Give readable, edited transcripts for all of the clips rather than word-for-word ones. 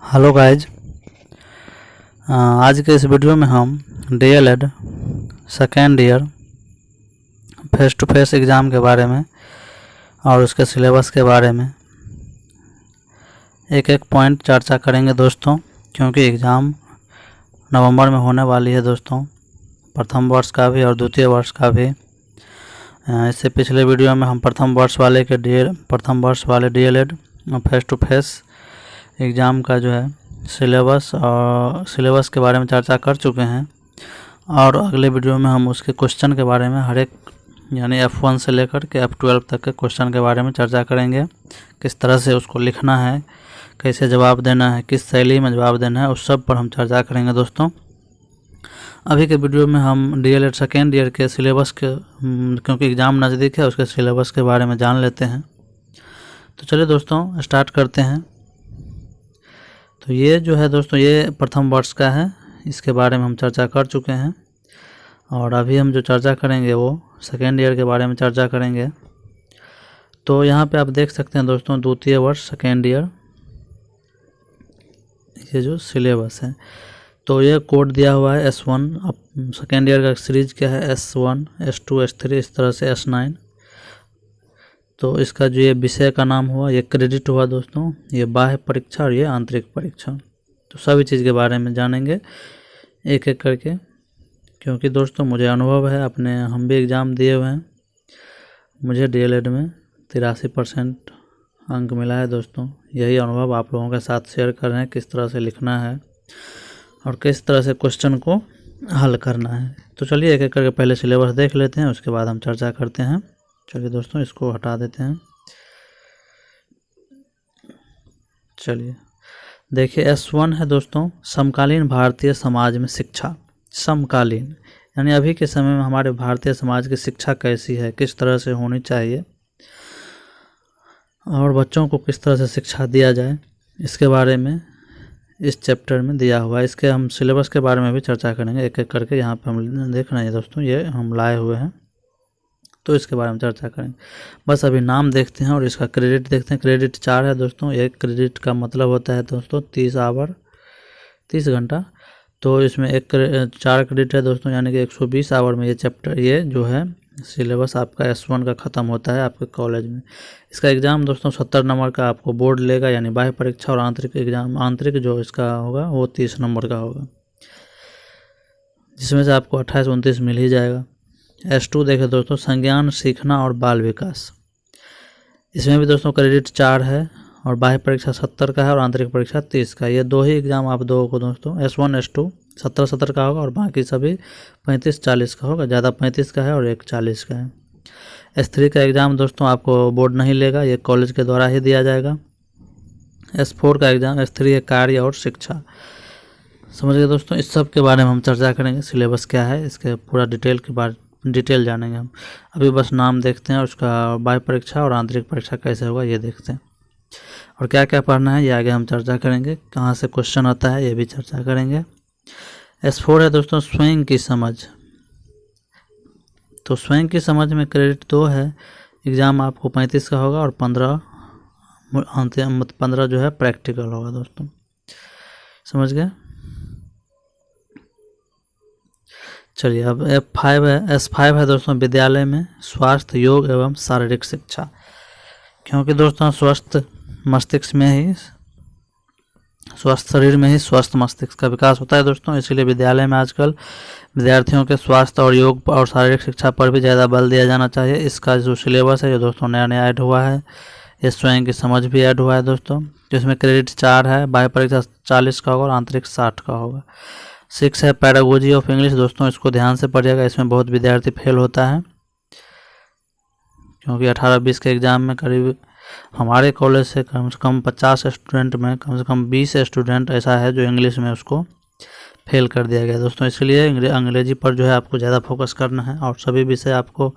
Hello guys, आज के इस वीडियो में हम DElEd second year face to face exam के बारे में और उसके सिलेबस के बारे में एक एक पॉइंट चर्चा करेंगे दोस्तों, क्योंकि एग्ज़ाम नवंबर में होने वाली है दोस्तों, प्रथम वर्ष का भी और द्वितीय वर्ष का भी। इससे पिछले वीडियो में हम प्रथम वर्ष वाले DElEd face to face exam का जो है सिलेबस के बारे में चर्चा कर चुके हैं, और अगले वीडियो में हम उसके क्वेश्चन के बारे में हर एक यानी F1 से लेकर के F12 तक के क्वेश्चन के बारे में चर्चा करेंगे। किस तरह से उसको लिखना है, कैसे जवाब देना है, किस शैली में जवाब देना है, उस सब पर हम चर्चा करेंगे दोस्तों। अभी के वीडियो में हम डीएलएड सेकेंड ईयर के सिलेबस के, क्योंकि एग्ज़ाम नज़दीक है, उसके सिलेबस के बारे में जान लेते हैं। तो चलिए दोस्तों स्टार्ट करते हैं। तो ये जो है दोस्तों, ये प्रथम वर्ष का है, इसके बारे में हम चर्चा कर चुके हैं, और अभी हम जो चर्चा करेंगे वो सेकेंड ईयर के बारे में चर्चा करेंगे। तो यहाँ पे आप देख सकते हैं दोस्तों, द्वितीय वर्ष सेकेंड ईयर, ये जो सिलेबस है, तो ये कोड दिया हुआ है S1। अब सेकेंड ईयर का सीरीज क्या है, S1, S2, S3, इस तरह से S9। तो इसका जो ये विषय का नाम हुआ, ये क्रेडिट हुआ दोस्तों, ये बाह्य परीक्षा और ये आंतरिक परीक्षा। तो सभी चीज़ के बारे में जानेंगे एक एक करके, क्योंकि दोस्तों मुझे अनुभव है, हम भी एग्ज़ाम दिए हुए हैं। मुझे डीएलएड में 83% अंक मिला है दोस्तों। यही अनुभव आप लोगों के साथ शेयर कर रहे हैं, किस तरह से लिखना है और किस तरह से क्वेश्चन को हल करना है। तो चलिए एक एक करके पहले सिलेबस देख लेते हैं, उसके बाद हम चर्चा करते हैं। चलिए दोस्तों इसको हटा देते हैं। चलिए देखिए, S1 है दोस्तों, समकालीन भारतीय समाज में शिक्षा। समकालीन यानी अभी के समय में हमारे भारतीय समाज की शिक्षा कैसी है, किस तरह से होनी चाहिए, और बच्चों को किस तरह से शिक्षा दिया जाए, इसके बारे में इस चैप्टर में दिया हुआ है। इसके हम सिलेबस के बारे में भी चर्चा करेंगे एक एक करके। यहाँ पे हम देख रहे हैं दोस्तों, ये हम लाए हुए हैं, तो इसके बारे में चर्चा करेंगे। बस अभी नाम देखते हैं और इसका क्रेडिट देखते हैं। क्रेडिट 4 है दोस्तों। एक क्रेडिट का मतलब होता है दोस्तों 30 घंटा। तो इसमें 4 क्रेडिट है दोस्तों, यानी कि 120 आवर में ये जो है सिलेबस आपका S1 का ख़त्म होता है आपके कॉलेज में। इसका एग्ज़ाम दोस्तों 70 नंबर का आपको बोर्ड लेगा, यानी बाह्य परीक्षा और आंतरिक एग्ज़ाम। आंतरिक जो इसका होगा वो 30 नंबर का होगा, जिसमें से आपको 28-29 मिल ही जाएगा। S2 देखें दोस्तों, संज्ञान सीखना और बाल विकास। इसमें भी दोस्तों क्रेडिट 4 है, और बाह्य परीक्षा 70 का है और आंतरिक परीक्षा 30 का। ये दो ही एग्ज़ाम आप दो को दोस्तों, S1 S2 70 का होगा, और बाकी सभी 35-40 का होगा। ज़्यादा 35 का है और एक 40 का है। S3 का एग्ज़ाम दोस्तों आपको बोर्ड नहीं लेगा, ये कॉलेज के द्वारा ही दिया जाएगा। S4 का एग्ज़ाम, S3 है कार्य और शिक्षा। समझ गए दोस्तों, इस सब के बारे में हम चर्चा करेंगे। सिलेबस क्या है, इसके पूरा डिटेल जानेंगे हम। अभी बस नाम देखते हैं, और उसका बाह्य परीक्षा और आंतरिक परीक्षा कैसे होगा ये देखते हैं, और क्या क्या पढ़ना है ये आगे हम चर्चा करेंगे। कहाँ से क्वेश्चन आता है ये भी चर्चा करेंगे। S4 है दोस्तों, स्वयं की समझ। तो स्वयं की समझ में क्रेडिट 2 है। एग्ज़ाम आपको 35 का होगा, और 15 जो है प्रैक्टिकल होगा दोस्तों। समझ गए। चलिए अब S5 है दोस्तों, विद्यालय में स्वास्थ्य, योग एवं शारीरिक शिक्षा। क्योंकि दोस्तों स्वस्थ शरीर में ही स्वस्थ मस्तिष्क का विकास होता है दोस्तों। इसीलिए विद्यालय में आजकल विद्यार्थियों के स्वास्थ्य और योग और शारीरिक शिक्षा पर भी ज़्यादा बल दिया जाना चाहिए। इसका जो सिलेबस है ये दोस्तों नया ऐड हुआ है। ये स्वयं की समझ भी ऐड हुआ है दोस्तों, जिसमें क्रेडिट 4 है, बाह्य परीक्षा 40 का होगा और आंतरिक 60 का होगा। 6 है पैडागोजी ऑफ इंग्लिश दोस्तों, इसको ध्यान से पढ़िएगा, इसमें बहुत विद्यार्थी फेल होता है, क्योंकि 18-20 के एग्ज़ाम में करीब हमारे कॉलेज से कम 50 स्टूडेंट में कम से कम 20 स्टूडेंट ऐसा है जो इंग्लिश में उसको फेल कर दिया गया दोस्तों। इसलिए अंग्रेजी पर जो है आपको ज़्यादा फोकस करना है, और सभी विषय आपको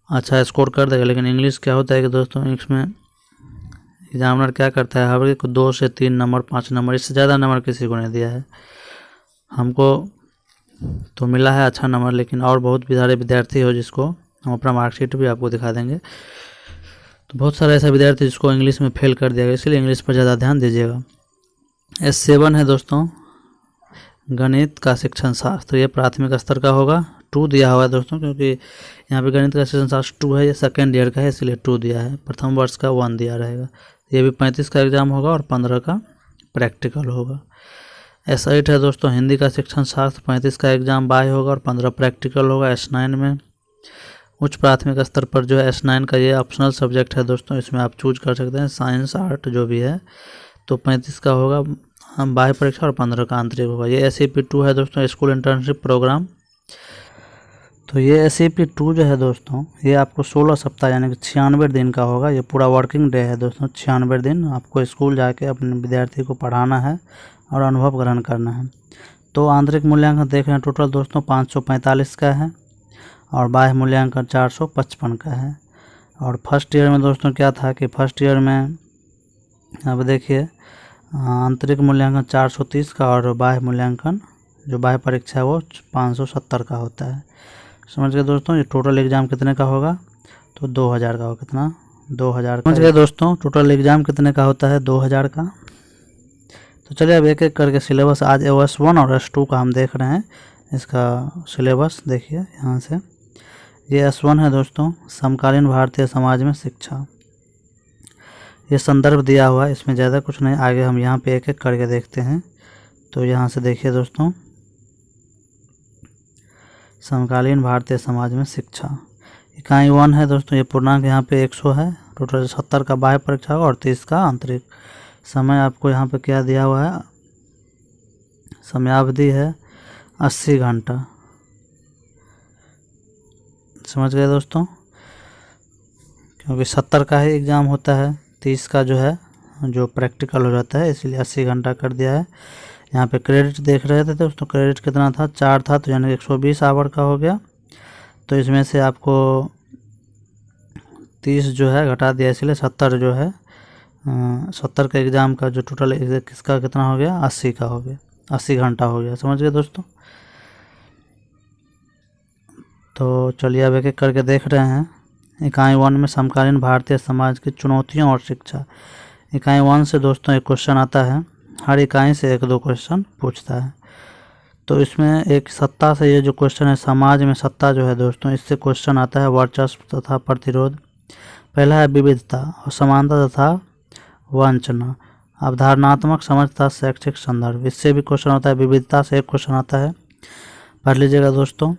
अच्छा स्कोर कर देगा। लेकिन इंग्लिश क्या होता है कि दोस्तों, इसमें एग्जामिनर क्या करता है, हर एक 2 से 3 नंबर 5 नंबर, इससे ज़्यादा नंबर किसी को नहीं दिया है। हमको तो मिला है अच्छा नंबर, लेकिन और बहुत सारे विद्यार्थी हो जिसको हम अपना मार्कशीट भी आपको दिखा देंगे। तो बहुत सारे ऐसा विद्यार्थी जिसको इंग्लिश में फेल कर दिया गया, इसलिए इंग्लिश पर ज़्यादा ध्यान दीजिएगा। S7 है दोस्तों गणित का शिक्षण शास्त्र, ये प्राथमिक स्तर का होगा। 2 दिया हुआ है दोस्तों, क्योंकि यहाँ पे गणित का शिक्षण शास्त्र 2 है, ये सेकेंड ईयर का है इसलिए 2 दिया है। प्रथम वर्ष का 1 दिया रहेगा। ये भी 35 का एग्जाम होगा और 15 का प्रैक्टिकल होगा। S8 है दोस्तों हिंदी का शिक्षण शास्त्र, 35 का एग्जाम बाय होगा और 15 प्रैक्टिकल होगा। S9 में उच्च प्राथमिक स्तर पर जो है S9 का ये ऑप्शनल सब्जेक्ट है दोस्तों, इसमें आप चूज कर सकते हैं साइंस आर्ट जो भी है। तो 35 का होगा बाह्य परीक्षा और 15 का आंतरिक होगा। ये SAP2 है दोस्तों स्कूल इंटर्नशिप प्रोग्राम। तो ये SAP2 जो है दोस्तों ये आपको 16 सप्ताह यानी कि 96 दिन का होगा। ये पूरा वर्किंग डे है दोस्तों, 96 दिन आपको स्कूल जाके अपने विद्यार्थी को पढ़ाना है और अनुभव ग्रहण करना है। तो आंतरिक मूल्यांकन देख रहे हैं टोटल दोस्तों 545 का है और बाह्य मूल्यांकन 455 का है। और फर्स्ट ईयर में दोस्तों क्या था कि फर्स्ट ईयर में अब देखिए आंतरिक मूल्यांकन 430 का और बाह्य मूल्यांकन जो बाह्य परीक्षा है वो 570 का होता है। समझ गए दोस्तों। ये टोटल एग्ज़ाम कितने का होगा तो 2000 का होगा। कितना 2000 का। समझ गए दोस्तों टोटल एग्ज़ाम कितने का होता है 2000 का। तो चलिए अब एक एक करके सिलेबस आज S1 और S2 का हम देख रहे हैं। इसका सिलेबस देखिए यहाँ से। ये S1 है दोस्तों समकालीन भारतीय समाज में शिक्षा। ये संदर्भ दिया हुआ है, इसमें ज़्यादा कुछ नहीं। आगे हम यहाँ पे एक एक करके देखते हैं। तो यहाँ से देखिए दोस्तों समकालीन भारतीय समाज में शिक्षा इकाई 1 है दोस्तों। ये पूर्णांक यहाँ पे 100 है। टोटल 70 का बाह्य परीक्षा होगा और 30 का आंतरिक। समय आपको यहाँ पे क्या दिया हुआ है, समयावधि है 80 घंटा। समझ गए दोस्तों, क्योंकि 70 का ही एग्ज़ाम होता है, 30 का जो है जो प्रैक्टिकल हो जाता है, इसलिए 80 घंटा कर दिया है। यहाँ पे क्रेडिट देख रहे थे दोस्तों, क्रेडिट कितना था 4 था, तो यानी 120 आवर का हो गया। तो इसमें से आपको 30 जो है घटा दिया, इसलिए 70 जो है 70 का एग्ज़ाम का जो टोटल किसका कितना हो गया 80 का हो गया, 80 घंटा हो गया। समझ गए दोस्तों। तो चलिए अब एक एक करके देख रहे हैं। इकाई 1 में समकालीन भारतीय समाज की चुनौतियां और शिक्षा। इकाई 1 से दोस्तों एक क्वेश्चन आता है, हर इकाई से 1-2 क्वेश्चन पूछता है। तो इसमें एक सत्ता से ये जो क्वेश्चन है, समाज में सत्ता जो है दोस्तों, इससे क्वेश्चन आता है वर्चस्व तथा प्रतिरोध। पहला है विविधता और समानता तथा वंचना, अवधारणात्मक समझ तथा शैक्षिक संदर्भ, इससे भी क्वेश्चन होता है। विविधता से एक क्वेश्चन आता है, पढ़ लीजिएगा दोस्तों।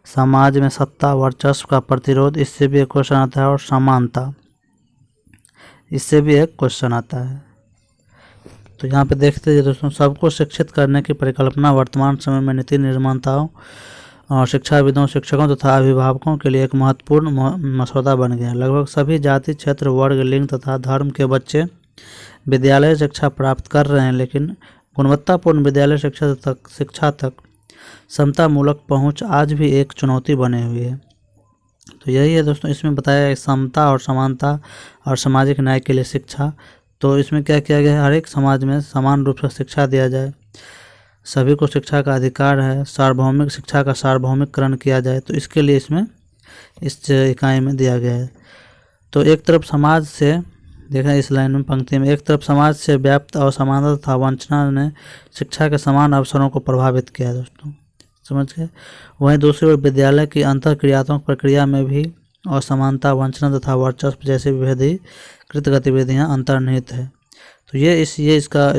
समाज में सत्ता वर्चस्व का प्रतिरोध, इससे भी एक क्वेश्चन आता है। और समानता, इससे भी एक क्वेश्चन आता है। तो यहाँ पे देखते हैं दोस्तों, सबको शिक्षित करने की परिकल्पना वर्तमान समय में नीति निर्माताओं और शिक्षाविदों, शिक्षकों तथा अभिभावकों के लिए एक महत्वपूर्ण मसौदा बन गया है। लगभग सभी जाति, क्षेत्र, वर्ग, लिंग तथा धर्म के बच्चे विद्यालय शिक्षा प्राप्त कर रहे हैं, लेकिन गुणवत्तापूर्ण विद्यालय शिक्षा तक समतामूलक पहुंच आज भी एक चुनौती बनी हुई है। तो यही है दोस्तों, इसमें बताया है समता और समानता और सामाजिक न्याय के लिए शिक्षा। तो इसमें क्या किया गया है, हर एक समाज में समान रूप से शिक्षा दिया जाए, सभी को शिक्षा का अधिकार है, सार्वभौमिक शिक्षा का सार्वभौमिकरण किया जाए। तो इसके लिए इसमें इस इकाई में दिया गया है। तो एक तरफ समाज से देखें इस लाइन में पंक्ति में, एक तरफ समाज से व्याप्त असमानता तथा वंचना ने शिक्षा के समान अवसरों को प्रभावित किया है दोस्तों। समझ गए। वहीं दूसरी ओर विद्यालय की अंतःक्रियात्मक प्रक्रिया में भी असमानता, वंचना तथा वर्चस्व जैसी विभेदीकृत गतिविधियां अंतर्निहित है। तो ये इसका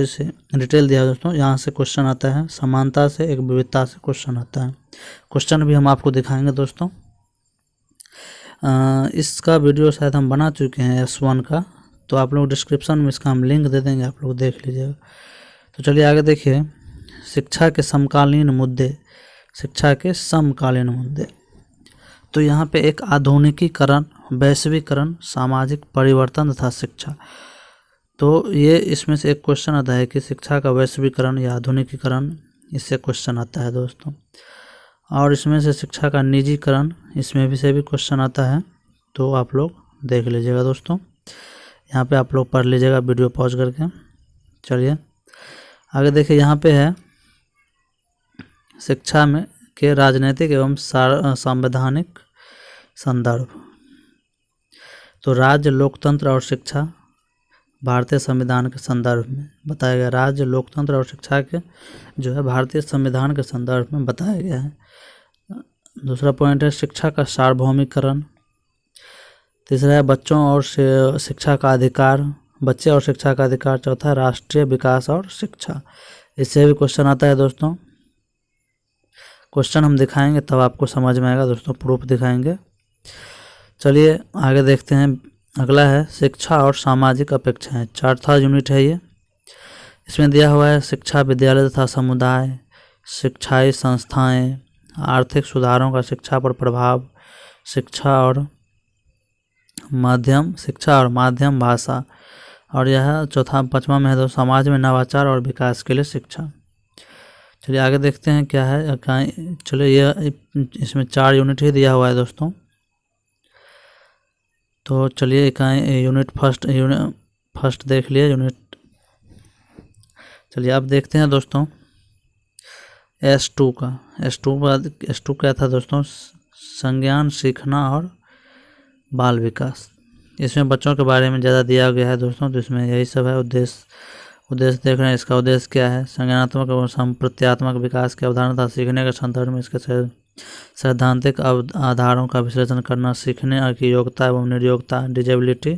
डिटेल दिया है दोस्तों। यहाँ से क्वेश्चन आता है, समानता से एक विविधता से क्वेश्चन आता है। क्वेश्चन भी हम आपको दिखाएंगे दोस्तों। इसका वीडियो शायद हम बना चुके हैं S1 का, तो आप लोग डिस्क्रिप्शन में इसका हम लिंक दे देंगे, आप लोग देख लीजिएगा। तो चलिए आगे देखिए, शिक्षा के समकालीन मुद्दे। शिक्षा के समकालीन मुद्दे, तो यहाँ पे एक आधुनिकीकरण, वैश्वीकरण, सामाजिक परिवर्तन तथा शिक्षा। तो ये इसमें से एक क्वेश्चन आता है कि शिक्षा का वैश्वीकरण या आधुनिकीकरण, इससे क्वेश्चन आता है दोस्तों। और इसमें से शिक्षा का निजीकरण, इसमें भी से भी क्वेश्चन आता है। तो आप लोग देख लीजिएगा दोस्तों, यहाँ पे आप लोग पढ़ लीजिएगा वीडियो पॉज करके। चलिए आगे देखिए, यहाँ पे है शिक्षा में के राजनीतिक एवं संवैधानिक संदर्भ। तो राज्य, लोकतंत्र और शिक्षा, भारतीय संविधान के संदर्भ में बताया गया। राज्य, लोकतंत्र और शिक्षा के जो है भारतीय संविधान के संदर्भ में बताया गया है। दूसरा पॉइंट है शिक्षा का सार्वभौमिकरण। तीसरा है बच्चों और शिक्षा का अधिकार, बच्चे और शिक्षा का अधिकार। चौथा है राष्ट्रीय विकास और शिक्षा। इससे भी क्वेश्चन आता है दोस्तों। क्वेश्चन हम दिखाएंगे तब आपको समझ में आएगा दोस्तों, प्रूफ दिखाएंगे। चलिए आगे देखते हैं। अगला है शिक्षा और सामाजिक अपेक्षाएं। चौथा यूनिट है ये। इसमें दिया हुआ है शिक्षा, विद्यालय तथा समुदाय, शिक्षाई संस्थाएं, आर्थिक सुधारों का शिक्षा पर प्रभाव, शिक्षा और माध्यम भाषा, और यह चौथा 5वां में है तो समाज में नवाचार और विकास के लिए शिक्षा। चलिए आगे देखते हैं क्या है। चलिए यह इसमें 4 यूनिट ही दिया हुआ है दोस्तों। तो चलिए यूनिट फर्स्ट देख लिए यूनिट। चलिए अब देखते हैं दोस्तों S2 का। S2 क्या था दोस्तों? संज्ञान, सीखना और बाल विकास। इसमें बच्चों के बारे में ज़्यादा दिया गया है दोस्तों, तो इसमें यही सब है। उद्देश्य देख रहे हैं। इसका उद्देश्य क्या है? संज्ञानात्मक एवं संप्रत्यात्मक विकास की अवधारणा तथा सीखने के संदर्भ में इसके सैद्धांतिक आधारों का विश्लेषण करना, सीखने की योग्यता एवं निर्योग्यता, डिजेबिलिटी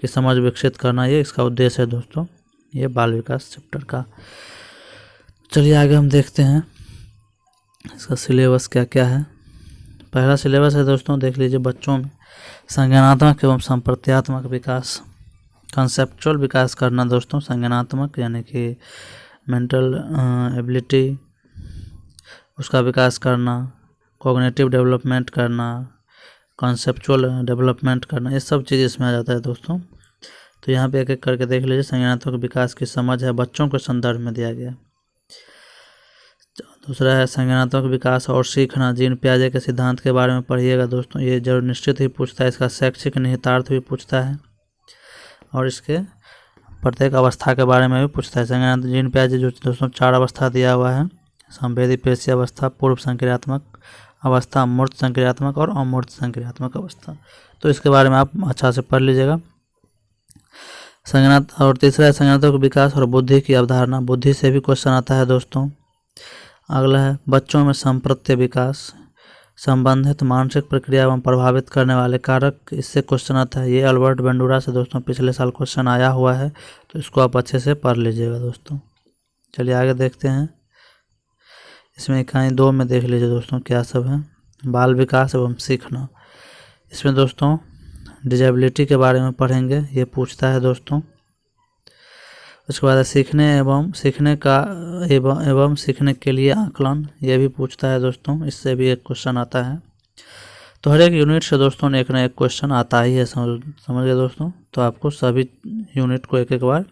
की समझ विकसित करना, ये इसका उद्देश्य है दोस्तों, ये बाल विकास चैप्टर का। चलिए आगे हम देखते हैं इसका सिलेबस क्या क्या है। पहला सिलेबस है दोस्तों, देख लीजिए। बच्चों में संज्ञानात्मक एवं संप्रत्यात्मक विकास, कंसेप्चुअल विकास करना दोस्तों। संज्ञानात्मक यानी कि मेंटल एबिलिटी, उसका विकास करना, कॉग्निटिव डेवलपमेंट करना, कंसेप्चुअल डेवलपमेंट करना, ये सब चीज़ इसमें आ जाता है दोस्तों। तो यहाँ पे एक एक करके देख लीजिए। संज्ञानात्मक विकास की समझ है, बच्चों के संदर्भ में दिया गया। दूसरा है संज्ञानात्मक विकास और सीखना। जीन पियाजे के सिद्धांत के बारे में पढ़िएगा दोस्तों, ये जरूर निश्चित ही पूछता है। इसका शैक्षिक निहितार्थ भी पूछता है और इसके प्रत्येक अवस्था के बारे में भी पूछता है। संज्ञानात्मक जीन पियाजे जो दोस्तों 4 अवस्था दिया हुआ है, संवेदी पेशी अवस्था, पूर्व संक्रियात्मक अवस्था, मूर्त संक्रियात्मक और अमूर्त संक्रियात्मक अवस्था। तो इसके बारे में आप अच्छा से पढ़ लीजिएगा। और तीसरा है संज्ञानात्मक विकास और बुद्धि की अवधारणा। बुद्धि से भी क्वेश्चन आता है दोस्तों। अगला है बच्चों में संप्रत्य विकास, संबंधित मानसिक प्रक्रिया एवं प्रभावित करने वाले कारक, इससे क्वेश्चन आता है। ये अल्बर्ट बेंडूरा से दोस्तों पिछले साल क्वेश्चन आया हुआ है, तो इसको आप अच्छे से पढ़ लीजिएगा दोस्तों। चलिए आगे देखते हैं। इसमें इकाई 2 में देख लीजिए दोस्तों क्या सब है। बाल विकास एवं सीखना। इसमें दोस्तों डिजेबिलिटी के बारे में पढ़ेंगे, ये पूछता है दोस्तों। उसके बाद सीखने एवं सीखने के लिए आकलन, ये भी पूछता है दोस्तों। इससे भी एक क्वेश्चन आता है। तो हर एक यूनिट से दोस्तों एक ना एक क्वेश्चन आता ही है, समझ गए दोस्तों। तो आपको सभी यूनिट को एक एक बार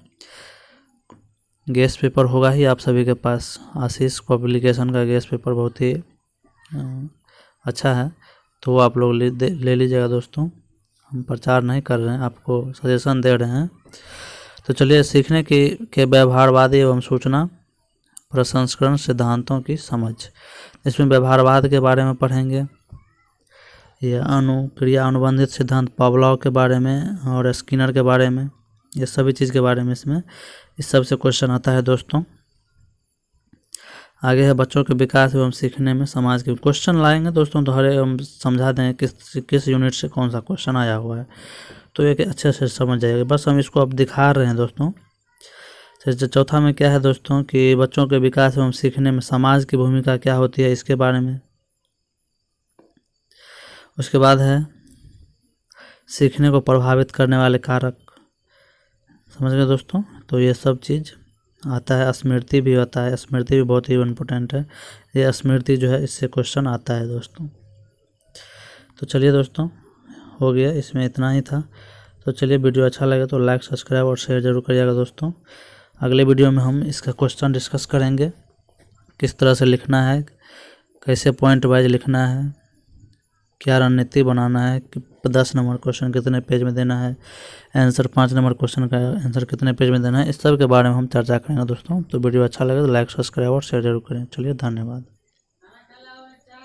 गेस्ट पेपर होगा ही आप सभी के पास। आशीष पब्लिकेशन का गेस्ट पेपर बहुत ही अच्छा है, तो वो आप लोग ले लीजिएगा दोस्तों। हम प्रचार नहीं कर रहे हैं, आपको सजेशन दे रहे हैं। तो चलिए सीखने के व्यवहारवादी एवं सूचना प्रसंस्करण सिद्धांतों की समझ। इसमें व्यवहारवाद के बारे में पढ़ेंगे, ये अनुक्रिया अनुबंधित सिद्धांत पावलोव के बारे में और स्किनर के बारे में, ये सभी चीज़ के बारे में इसमें इस सब से क्वेश्चन आता है दोस्तों। आगे है बच्चों के विकास एवं सीखने में समाज के क्वेश्चन लाएंगे दोस्तों। तो हर हम समझा देंगे किस यूनिट से कौन सा क्वेश्चन आया हुआ है, तो एक अच्छे से समझ जाएगा। बस हम इसको अब दिखा रहे हैं दोस्तों। चौथा में क्या है दोस्तों कि बच्चों के विकास एवं सीखने में समाज की भूमिका क्या होती है, इसके बारे में। उसके बाद है सीखने को प्रभावित करने वाले कारक, समझ गए दोस्तों। तो ये सब चीज़ आता है। स्मृति भी आता है, स्मृति भी बहुत ही इम्पोर्टेंट है। ये स्मृति जो है इससे क्वेश्चन आता है दोस्तों। तो चलिए दोस्तों हो गया, इसमें इतना ही था। तो चलिए वीडियो अच्छा लगे तो लाइक, सब्सक्राइब और शेयर जरूर करिएगा दोस्तों। अगले वीडियो में हम इसका क्वेश्चन डिस्कस करेंगे, किस तरह से लिखना है, कैसे पॉइंट वाइज लिखना है, क्या रणनीति बनाना है, 10 नंबर क्वेश्चन कितने पेज में देना है, आंसर 5 नंबर क्वेश्चन का आंसर कितने पेज में देना है, इस सब के बारे में हम चर्चा करेंगे दोस्तों। तो वीडियो अच्छा लगे तो लाइक, सब्सक्राइब और शेयर जरूर करें। चलिए धन्यवाद।